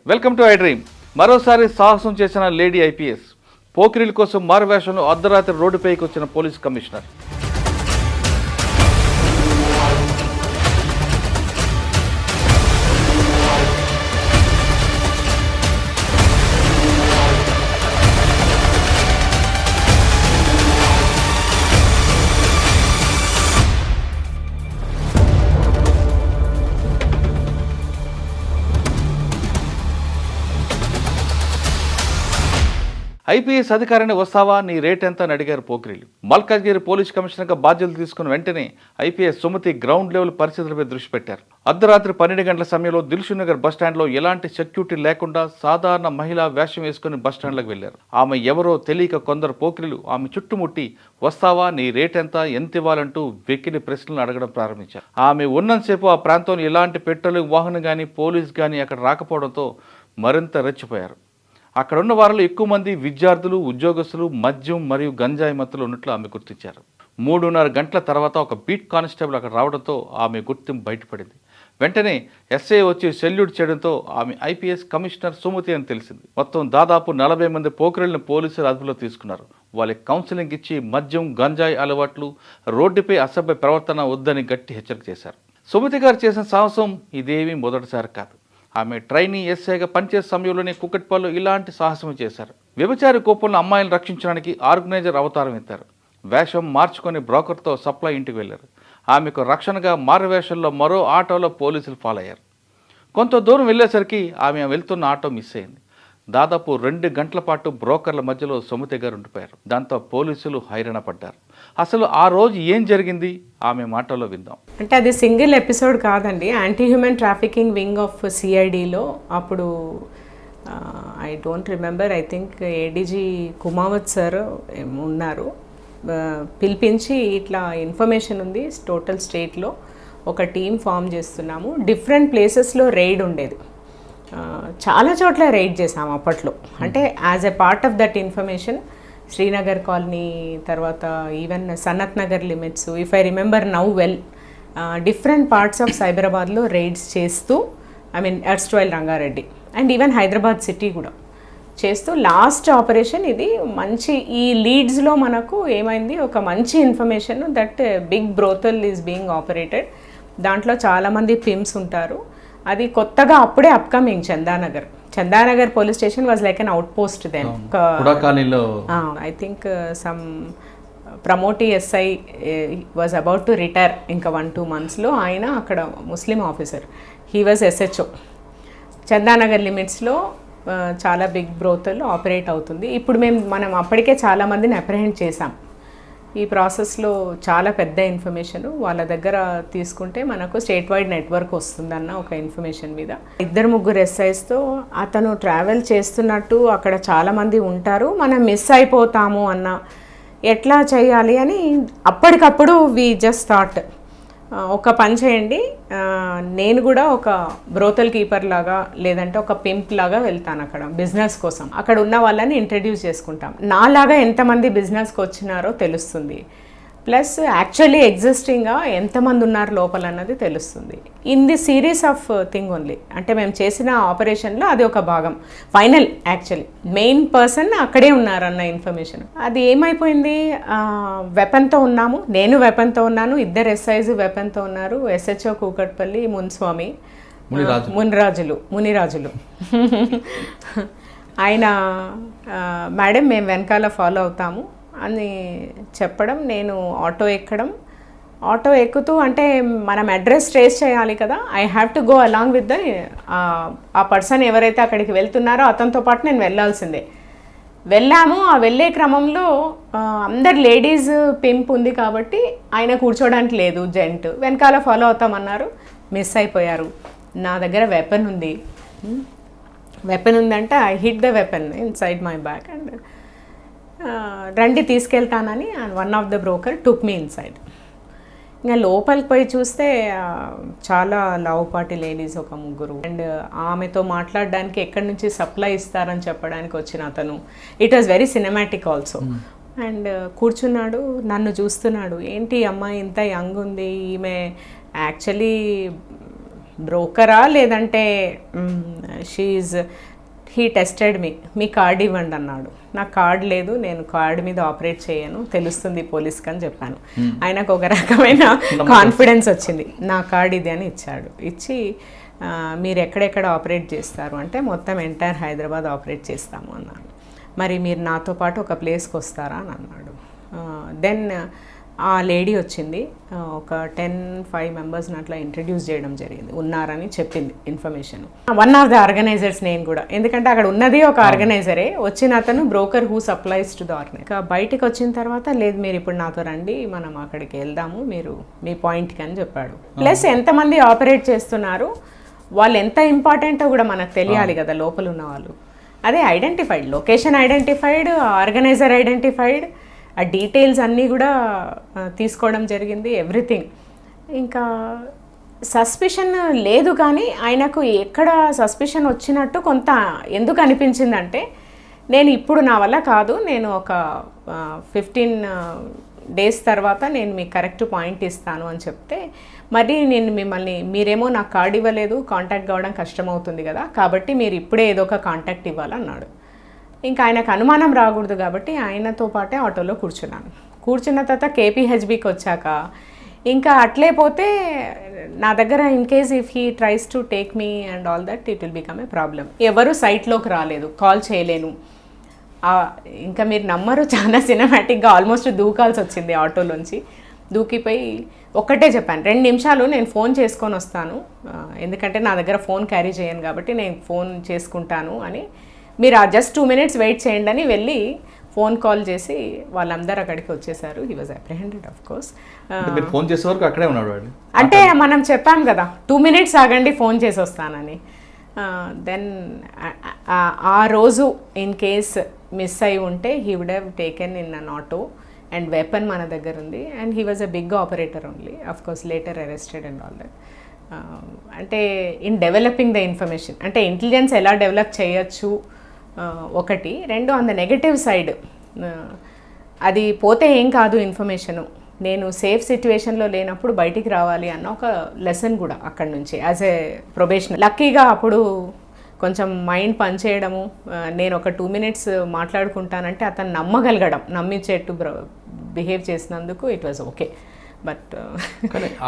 Welcome to I dream. మరోసారి సాహసం చేసిన లేడీ ఐపీఎస్. పోకిరీల కోసం మారువేషంలో అర్ధరాత్రి రోడ్డుపైకి వచ్చిన పోలీస్ కమిషనర్. ఐపీఎస్ అధికారిని వస్తావా, నీ రేట్ ఎంత అని అడిగారు పోకిరీలు. మల్కాజ్గిరి పోలీస్ కమిషనర్గా బాధ్యతలు తీసుకున్న వెంటనే ఐపీఎస్ సుమతి గ్రౌండ్ లెవెల్ పరిస్థితులపై దృష్టి పెట్టారు. అర్ధరాత్రి 12 గంటల సమయంలో దిల్సుఖ్ నగర్ బస్టాండ్లో ఎలాంటి సెక్యూరిటీ లేకుండా సాధారణ మహిళా వేషం వేసుకుని బస్టాండ్లకు వెళ్లారు. ఆమె ఎవరో తెలియక కొందరు పోకిరీలు ఆమె చుట్టుముట్టి వస్తావా, నీ రేట్ ఎంత ఇవ్వాలంటూ వెక్కిలి ప్రశ్నలు అడగడం ప్రారంభించారు. ఆమె ఉన్నంతసేపు ఆ ప్రాంతంలో ఎలాంటి పెట్రోలింగ్ వాహనం కానీ పోలీస్ కానీ అక్కడ రాకపోవడంతో మరింత రెచ్చిపోయారు. అక్కడ ఉన్న వారిలో ఎక్కువ మంది విద్యార్థులు, ఉద్యోగస్తులు, మద్యం మరియు గంజాయి మత్తులు ఉన్నట్లు ఆమె గుర్తించారు. 3:30 గంటల తర్వాత ఒక బీట్ కానిస్టేబుల్ అక్కడ రావడంతో ఆమె గుర్తింపు బయటపడింది. వెంటనే ఎస్ఐ వచ్చి సెల్యూట్ చేయడంతో ఆమె ఐపీఎస్ కమిషనర్ సుమతి అని తెలిసింది. మొత్తం దాదాపు 40 మంది పోకిరీలను పోలీసులు అదుపులో తీసుకున్నారు. వాళ్ళకి కౌన్సిలింగ్ ఇచ్చి మద్యం, గంజాయి అలవాట్లు, రోడ్డుపై అసభ్య ప్రవర్తన వద్దని గట్టి హెచ్చరిక చేశారు. సుమతి గారు చేసిన సాహసం ఇదేమీ మొదటిసారి కాదు. ఆమె ట్రైనీ ఎస్ఐగా పనిచేసే సమయంలోనే కుకట్పల్లిలో ఇలాంటి సాహసం చేశారు. వ్యభిచారి కోపంలో అమ్మాయిలను రక్షించడానికి ఆర్గనైజర్ అవతారం ఎత్తారు. వేషం మార్చుకొని బ్రోకర్తో సప్లై ఇంటికి వెళ్లారు. ఆమెకు రక్షణగా మారువేషంలో మరో ఆటోలో పోలీసులు ఫాలో అయ్యారు. కొంత దూరం వెళ్లేసరికి ఆమె వెళ్తున్న ఆటో మిస్ అయింది. దాదాపు 2 గంటల పాటు బ్రోకర్ల మధ్యలో సుమతి గారు ఉండిపోయారు. దాంతో పోలీసులు హైరాణ పడ్డారు. అసలు ఆ రోజు ఏం జరిగింది ఆమె మాటల్లో విందాం. అంటే అది సింగిల్ ఎపిసోడ్ కాదండి. Anti human trafficking wing of సిఐడిలో అప్పుడు I don't remember, I think ADG Kumawat sir ఉన్నారు. పిలిపించి ఇట్లా ఇన్ఫర్మేషన్ ఉంది, టోటల్ స్టేట్లో ఒక టీం ఫామ్ చేస్తున్నాము, డిఫరెంట్ ప్లేసెస్లో రైడ్ ఉండేది, చాలా చోట్ల రైడ్ చేసాము అప్పట్లో. అంటే as a part of that information Srinagar colony, తర్వాత even Sanath Nagar limits, if I remember now well, different parts of సైబరాబాద్లో రైడ్స్ చేస్తూ, I mean erstwhile Rangareddy and even Hyderabad city కూడా చేస్తూ లాస్ట్ ఆపరేషన్ ఇది. మంచి ఈ లీడ్స్లో మనకు ఏమైంది, ఒక మంచి information that big brothel is being operated. దాంట్లో చాలామంది పిమ్స్ ఉంటారు. అది కొత్తగా అప్పుడే upcoming Chandanagar police station was like an outpost then. I think some promotee SI was about to retire ఇంకా 1-2 monthsలో. ఆయన అక్కడ ముస్లిం officer, he was SHO. Chandanagar లిమిట్స్లో చాలా బిగ్ బ్రోతల్ ఆపరేట్ అవుతుంది. ఇప్పుడు మనం అప్పటికే చాలామందిని అప్రహెండ్ చేసాం. ఈ ప్రాసెస్లో చాలా పెద్ద ఇన్ఫర్మేషన్ వాళ్ళ దగ్గర తీసుకుంటే మనకు స్టేట్ వైడ్ నెట్వర్క్ వస్తుందన్న ఒక ఇన్ఫర్మేషన్ మీద 2-3 ఎస్ఐస్తో అతను ట్రావెల్ చేస్తున్నట్టు అక్కడ చాలామంది ఉంటారు, మనం మిస్ అయిపోతాము అన్న, ఎట్లా చేయాలి అని అప్పటికప్పుడు వి జస్ట్ థాట్, ఒక పని చేయండి, నేను కూడా ఒక బ్రోతల్ కీపర్ లాగా లేదంటే ఒక పింప్ లాగా వెళ్తాను అక్కడ బిజినెస్ కోసం. అక్కడ ఉన్న వాళ్ళని ఇంట్రడ్యూస్ చేసుకుంటాం. నాలాగా ఎంతమంది బిజినెస్కి వచ్చినారో తెలుస్తుంది, ప్లస్ యాక్చువల్లీ ఎగ్జిస్టింగ్గా ఎంతమంది ఉన్నారు లోపల అన్నది తెలుస్తుంది. In the series of thing only. అంటే మేము చేసిన ఆపరేషన్లో అది ఒక భాగం. ఫైనల్ యాక్చువల్లీ మెయిన్ పర్సన్ అక్కడే ఉన్నారన్న ఇన్ఫర్మేషన్. అది ఏమైపోయింది, వెపన్తో ఉన్నాము, నేను వెపన్తో ఉన్నాను, 2 ఎస్ఐస్ వెపన్తో ఉన్నారు. ఎస్హెచ్ఓ కూకట్పల్లి మునిరాజులు ఆయన, మేడం మేము వెనకాల ఫాలో అవుతాము అని చెప్పడం, నేను ఆటో ఎక్కుతూ, అంటే మనం అడ్రస్ ట్రేస్ చేయాలి కదా, I have to go along with ఆ పర్సన్ ఎవరైతే అక్కడికి వెళ్తున్నారో అతనితో పాటు నేను వెళ్ళాల్సిందే. వెళ్ళాము. ఆ వెళ్ళే క్రమంలో అందరు లేడీస్ పింప్ ఉంది కాబట్టి ఆయన కూర్చోడానికి లేదు, జెంట్ వెనకాల ఫాలో అవుతామన్నారు, మిస్ అయిపోయారు. నా దగ్గర వెపన్ ఉందంటే I hit the weapon inside my back and రండి తీసుకెళ్తానని one of the broker took me inside. ఇంకా లోపలికి పోయి చూస్తే చాలా లావుపాటి లేడీస్, ఒక 3, అండ్ ఆమెతో మాట్లాడడానికి ఎక్కడి నుంచి సప్లై ఇస్తారని చెప్పడానికి వచ్చిన అతను. It was very cinematic also. And కూర్చున్నాడు, నన్ను చూస్తున్నాడు, ఏంటి అమ్మాయి ఇంత యంగ్ ఉంది, ఈమె యాక్చువల్లీ బ్రోకరా లేదంటే హీ టెస్టెడ్ మీ కార్డ్ ఇవ్వండి అన్నాడు. నాకు కార్డ్ లేదు, నేను కార్డ్ మీద ఆపరేట్ చేయను, తెలుస్తుంది పోలీస్కి అని చెప్పాను. ఆయనకు ఒక రకమైన కాన్ఫిడెన్స్ వచ్చింది. నా కార్డ్ ఇది అని ఇచ్చాడు. ఇచ్చి మీరు ఎక్కడెక్కడ ఆపరేట్ చేస్తారు అంటే మొత్తం ఎంటైర్ హైదరాబాద్ ఆపరేట్ చేస్తాము అన్నాను. మరి మీరు నాతో పాటు ఒక ప్లేస్కి వస్తారా అని అన్నాడు. దెన్ ఆ లేడీ వచ్చింది, ఒక 10-5 మెంబర్స్ని అట్లా ఇంట్రడ్యూస్ చేయడం జరిగింది, ఉన్నారని చెప్పింది information. One of the organisers నేను కూడా, ఎందుకంటే అక్కడ ఉన్నది ఒక ఆర్గనైజరే, వచ్చిన అతను broker who supplies to the organiser. బయటికి వచ్చిన తర్వాత లేదు మీరు ఇప్పుడు నాతో రండి, మనం అక్కడికి వెళ్దాము, మీరు మీ పాయింట్కి అని చెప్పాడు. ప్లస్ ఎంతమంది ఆపరేట్ చేస్తున్నారు, వాళ్ళు ఎంత ఇంపార్టెంటో కూడా మనకు తెలియాలి కదా లోపల ఉన్న వాళ్ళు. అదే identified, location identified, organiser identified, ఆ డీటెయిల్స్ అన్నీ కూడా తీసుకోవడం జరిగింది, ఎవ్రీథింగ్. ఇంకా సస్పిషన్ లేదు, కానీ ఆయనకు ఎక్కడ సస్పిషన్ వచ్చినట్టు కొంత ఎందుకు అనిపించిందంటే, నేను ఇప్పుడు నా వల్ల కాదు, నేను ఒక 15 days తర్వాత నేను మీకు కరెక్ట్ పాయింట్ ఇస్తాను అని చెప్తే, మరి నేను మిమ్మల్ని, మీరేమో నాకు కార్డ్ ఇవ్వలేదు, కాంటాక్ట్ కావడం కష్టమవుతుంది కదా, కాబట్టి మీరు ఇప్పుడే ఏదో ఒక కాంటాక్ట్ ఇవ్వాలన్నాడు. ఇంకా ఆయనకు అనుమానం రాకూడదు కాబట్టి ఆయనతో పాటే ఆటోలో కూర్చున్నాను. కూర్చున్న తర్వాత కేపీహెచ్బికి వచ్చాక ఇంకా అట్లే పోతే నా దగ్గర in case if he tries to take me and all that it will become a problem. ఎవరు సైట్లోకి రాలేదు, కాల్ చేయలేను. ఇంకా మీరు నమ్మరు, చాలా సినిమాటిక్గా ఆల్మోస్ట్ దూకాల్సి వచ్చింది ఆటోలోంచి. దూకిపోయి ఒక్కటే చెప్పాను, 2 నిమిషాలు నేను ఫోన్ చేసుకొని వస్తాను, ఎందుకంటే నా దగ్గర ఫోన్ క్యారీ చేయను కాబట్టి నేను ఫోన్ చేసుకుంటాను అని, మీరు జస్ట్ 2 minutes వెయిట్ చేయండి అని వెళ్ళి ఫోన్ కాల్ చేసి వాళ్ళందరూ అక్కడికి వచ్చేసారు. He was apprehended of course. Phone చేసే వరకు అక్కడే ఉన్నాడు వాడు. అంటే మనం చెప్పాం కదా 2 minutes ఆగండి ఫోన్ చేసి వస్తానని. దెన్ ఆ రోజు ఇన్ కేస్ మిస్ అయి ఉంటే he would have taken in an auto and weapon మన దగ్గర ఉంది, and he was a big operator only, of course later arrested and all that. అంటే ఇన్ డెవలపింగ్ ద ఇన్ఫర్మేషన్, అంటే intelligence ఎలా develop చేయొచ్చు ఒకటి, 2 ఆన్ ద నెగటివ్ సైడ్ అది పోతే ఏం కాదు ఇన్ఫర్మేషను, నేను సేఫ్ సిచ్యువేషన్లో లేనప్పుడు బయటికి రావాలి అన్న ఒక లెసన్ కూడా అక్కడి నుంచి యాజ్ ఏ ప్రొబేషనర్. లక్కీగా అప్పుడు కొంచెం మైండ్ పనిచేయడము, నేను ఒక 2 minutes మాట్లాడుకుంటానంటే అతను నమ్మగలగడం, నమ్మించేట్టు బిహేవ్ చేసినందుకు ఇట్ వాజ్ ఓకే. బట్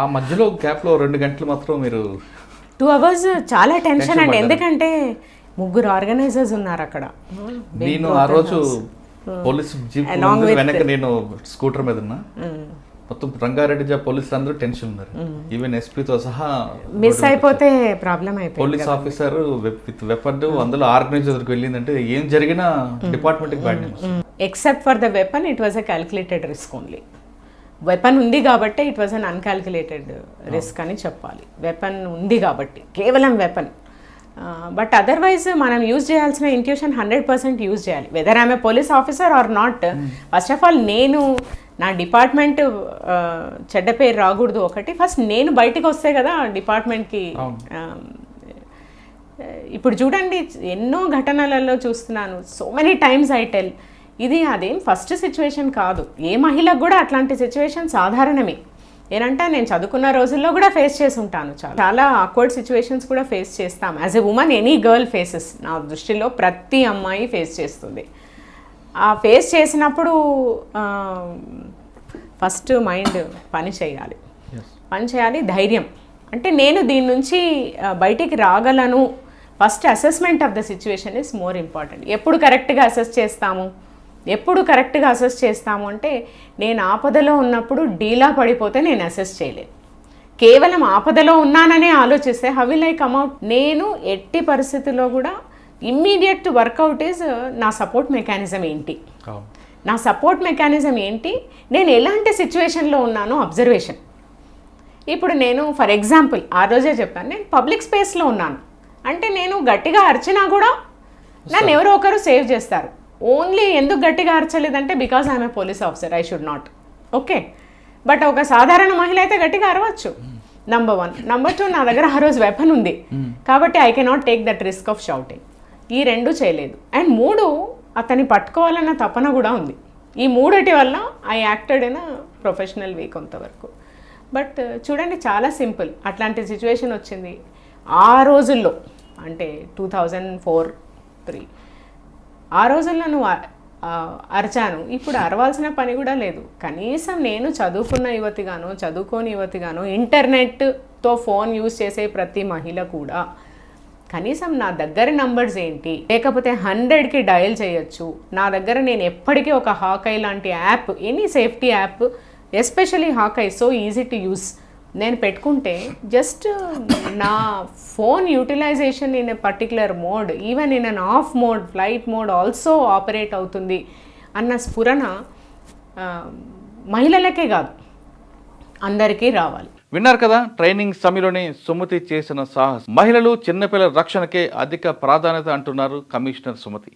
ఆ మధ్యలో గ్యాప్లో 2 గంటలు మాత్రం మీరు 2 hours చాలా టెన్షన్ అండి, ఎందుకంటే 3 ఆర్గనైజర్స్ ఉన్నారు అక్కడ. నేను ఆ రోజు పోలీస్ జీప్ వెనక నేను స్కూటర్ మీద ఉన్నా, మొత్తం రంగారెడ్డి పోలీసులు అందరూ టెన్షన్ ఉన్నారు, ఈవెన్ ఎస్పీతో సహా. మిస్ అయిపోతే ప్రాబ్లం అయిపోయింది. పోలీస్ ఆఫీసర్ విత్ వెపన్ అందులో ఆర్గనైజర్కి వెళ్ళిందంటే ఏం జరిగినా డిపార్ట్మెంట్కి bad news. Except for the weapon it was a calculated risk only. Weapon ఉంది కాబట్టి it was an uncalculated risk అని చెప్పాలి. వెపన్ ఉంది కాబట్టి కేవలం వెపన్. బట్ అదర్వైజ్ మనం యూజ్ చేయాల్సిన ఇంట్యూషన్ 100% యూజ్ చేయాలి, whether I'm a police officer or not. First of all నేను నా డిపార్ట్మెంట్ చెడ్డ పేరు రాకూడదు ఒకటి, ఫస్ట్ నేను బయటకు వస్తే కదా డిపార్ట్మెంట్కి. ఇప్పుడు చూడండి ఎన్నో ఘటనలలో చూస్తున్నాను, so many times I tell, ఇది అదేం ఫస్ట్ సిచ్యువేషన్ కాదు, ఏ మహిళకు కూడా అట్లాంటి సిచ్యువేషన్ సాధారణమే. ఏంటంటే నేను చదువుకున్న రోజుల్లో కూడా ఫేస్ చేసి ఉంటాను, చాలా ఆక్వర్డ్ సిచ్యువేషన్స్ కూడా ఫేస్ చేస్తాం. As a women any girl faces, నా దృష్టిలో ప్రతి అమ్మాయి ఫేస్ చేస్తుంది. ఆ ఫేస్ చేసినప్పుడు ఫస్ట్ మైండ్ పని చేయాలి, ధైర్యం. అంటే నేను దీని నుంచి బయటికి రాగలను, first assessment of the situation is more important. ఎప్పుడు కరెక్ట్గా అసెస్ చేస్తాము అంటే, నేను ఆపదలో ఉన్నప్పుడు డీలా పడిపోతే నేను అసెస్ చేయలేను. కేవలం ఆపదలో ఉన్నాననే ఆలోచిస్తే how will I come out. నేను ఎట్టి పరిస్థితుల్లో కూడా ఇమ్మీడియట్ వర్కౌట్ ఈజ్ నా సపోర్ట్ మెకానిజం ఏంటి, నేను ఎలాంటి సిచ్యువేషన్లో ఉన్నానో అబ్జర్వేషన్. ఇప్పుడు నేను ఫర్ ఎగ్జాంపుల్ ఆ రోజే చెప్పాను, నేను పబ్లిక్ స్పేస్లో ఉన్నాను అంటే నేను గట్టిగా అరిచినా కూడా నన్ను ఎవరో ఒకరు సేవ్ చేస్తారు. ఓన్లీ ఎందుకు గట్టిగా అరచలేదంటే because I'm a police officer, I should not. Okay, but ఒక సాధారణ మహిళ అయితే గట్టిగా అరవచ్చు. నంబర్ 1. నంబర్ 2, నా దగ్గర ఆ రోజు వెపన్ ఉంది కాబట్టి I cannot take that risk of shouting. ఈ 2 చేయలేదు. అండ్ 3, అతన్ని పట్టుకోవాలన్న తపన కూడా ఉంది. ఈ 3 వల్ల ఐ యాక్టెడ్ ఇన్ ప్రొఫెషనల్ వే కొంతవరకు. బట్ చూడండి చాలా సింపుల్. అట్లాంటి సిచ్యువేషన్ వచ్చింది ఆ రోజుల్లో, అంటే 2004-3 ఆ రోజుల్లో నువ్వు అరిచాను. ఇప్పుడు అరవాల్సిన పని కూడా లేదు. కనీసం నేను చదువుకున్న యువతిగాను, చదువుకోని యువతిగాను, ఇంటర్నెట్తో ఫోన్ యూజ్ చేసే ప్రతి మహిళ కూడా కనీసం నా దగ్గర నంబర్స్ ఏంటి, లేకపోతే 100కి డయల్ చేయొచ్చు. నా దగ్గర నేను ఎప్పటికీ ఒక హాకై లాంటి app, any safety app, especially Hawkeye so easy to use, నేను పెట్టుకుంటే జస్ట్ నా phone utilisation in a particular mode, even in an off mode, flight mode also operate అవుతుంది అన్న స్ఫురణ మహిళలకే కాదు అందరికీ రావాలి. విన్నారు కదా, ట్రైనింగ్ సమయంలోనే సుమతి చేసిన సాహసం. మహిళలు చిన్నపిల్లల రక్షణకే అధిక ప్రాధాన్యత అంటున్నారు కమిషనర్ సుమతి.